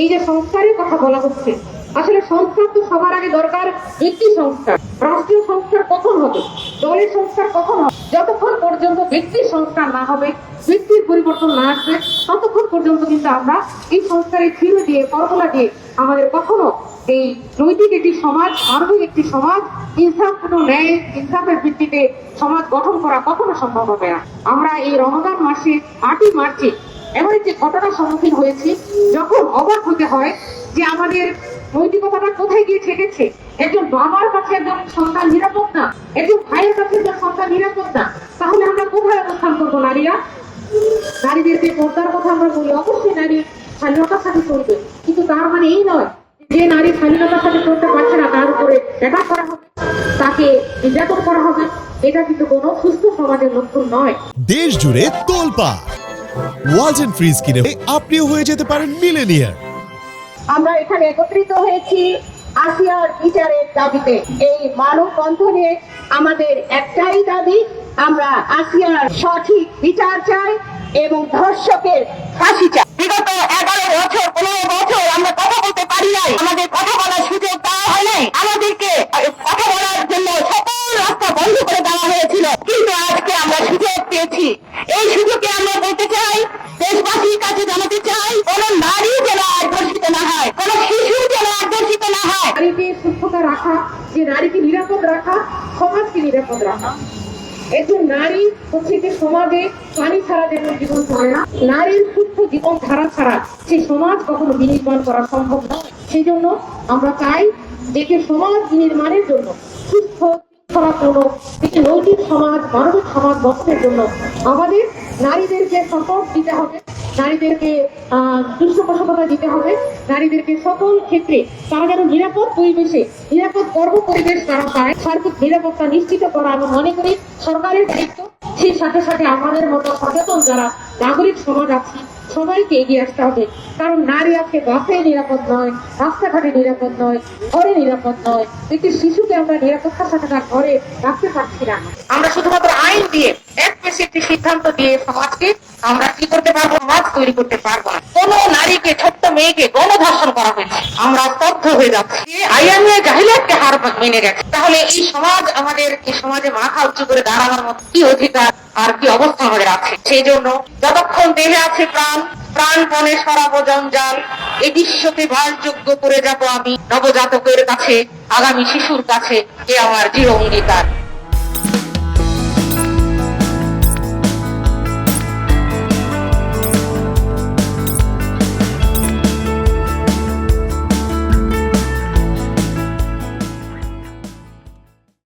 এই যে সংস্কারের কথা বলা হচ্ছে, আসলে সংস্কার তো সবার আগে দরকার ব্যক্তি সংস্কার। রাষ্ট্রীয় সংস্কার কখন হবে, দলের সংস্কার কখন হবে? যতক্ষণ পর্যন্ত ব্যক্তির সংস্কার না হবে, ব্যক্তির পরিবর্তন না আসবে, ততক্ষণ পর্যন্ত কিন্তু আমরা এই সংস্কারের থিওরি দিয়ে, ফর্মুলা দিয়ে আমাদের কখনো এই নৈতিক একটি সমাজ, মানবিক একটি সমাজ, ইনসাফপূর্ণ ন্যায় ইনসাফের ভিত্তিতে সমাজ গঠন করা কখনো সম্ভব হবে না। আমরা এই রমজান মাসে 8ই মার্চে এমন একটি ঘটনার সম্মুখীন হয়েছি, যখন অবাক হতে হয় যে আমাদের নৈতিকতাটা কোথায় গিয়ে ঠেকেছে। একজন বাবার কাছে একজন সন্তান নিরাপদ না, একজন ভাইয়ের কাছে একজন সন্তান নিরাপদ না, তাহলে আমরা কোথায় অবস্থান করবো? নারীরা, নারীদেরকে পর্দার কথা আমরা বলি, অবশ্যই নারী স্বাধীনতার সাথে চলবে, কিন্তু তার মানে এই নয় যে নারী স্বাধীনতার সাথে চলতে পারছে না তার উপরে অ্যাটাক করা হবে, তাকে নির্যাতন করা হবে। এটা কিন্তু কোনো সুস্থ সমাজের লক্ষণ নয়। দেশ জুড়ে তোলপাড় ওয়ালটন ফ্রিজ কিনে আপনিও হয়ে যেতে পারেন মিলেনিয়ার। আমরা এখানে একত্রিত হয়েছি আসিয়ার বিচারের দাবিতে। এই মানববন্ধনে আমাদের একটাই দাবি, আমরা আসিয়ার সঠিক বিচার চাই এবং ধর্ষকের ফাঁসি চাই। বিগত 11 বছর 15 বছর আমরা কথা বলতে পারি নাই, আমাদের কথা বলার সুযোগ দেওয়া হয় নাই, আমাদেরকে কথা বলার জন্য সকল রাস্তা বন্ধ করে দেওয়া হয়েছিল। কিন্তু আজকে আমরা সুযোগ পেয়েছি। এই সুযোগে আমরা বলতে চাই, দেশবাসীর কাছে জানাতে চাই, কোন নারী যেন আর ধর্ষিত না হয়, কোন শিশু যেন আর ধর্ষিত না হয়। নারীকে সুস্থতা রাখা, যে নারীকে নিরাপদ রাখা, সমাজকে নিরাপদ রাখা। একজন নারী হচ্ছে যে সমাজে পানি ছাড়া যেমন জীবন চলে না, নারীর সুস্থ জীবন ধারা ছাড়া সেই সমাজ কখনো বিনির্মাণ করা সম্ভব নয়। সেই জন্য আমরা চাই যে সমাজ বিনির্মাণের জন্য, সুস্থ শৃঙ্খলাপূর্ণ একটি নৈতিক সমাজ, মানবিক সমাজ গঠনের জন্য আমাদের নারীদেরকে সাপোর্ট দিতে হবে, নারীদেরকে পৃষ্ঠপোষকতা দিতে হবে, নারীদেরকে সকল ক্ষেত্রে তারা যেন নিরাপদ পরিবেশে, নিরাপদ কর্ম পরিবেশ তারা পায়, সার্বিক নিরাপত্তা নিশ্চিত করা আমি মনে করি সরকারের দায়িত্ব। সেই সাথে সাথে আমাদের মতো সচেতন যারা নাগরিক সমাজ আছে সবাইকে এগিয়ে আসতে হবে। কারণ নারী আজকে বাসে নিরাপদ নয়, রাস্তাঘাটে নিরাপদ নয়, ঘরে নিরাপদ নয়। একটি শিশুকে আমরা নিরাপত্তার সাথে তার ঘরে রাখতে পারছি না। আমরা শুধুমাত্র আইন দিয়ে, একটি সিদ্ধান্ত দিয়ে সমাজকে আমরা কি করতে পারবো? সমাজ তৈরি করতে পারবো না। কোন নারীকে, ছোট্ট মেয়েকে গণধর্ষণ করা হয়েছে, আমরা স্তব্ধ হয়ে যাচ্ছি। আইয়ামে জাহিলিয়াতকে হার মেনে গেছে। তাহলে এই সমাজ, আমাদের এই সমাজে মাথা উঁচু করে দাঁড়ানোর মতো কি অধিকার আর কি অবস্থা আমাদের আছে? সেই জন্য যতক্ষণ দেহে আছে প্রাণ, প্রাণপণে সরাবো জঞ্জাল, এই বিশ্বকে বাসযোগ্য করে যাব আমি নবজাতকের কাছে, আগামী শিশুর কাছে, এ আমার দৃঢ় অঙ্গীকার।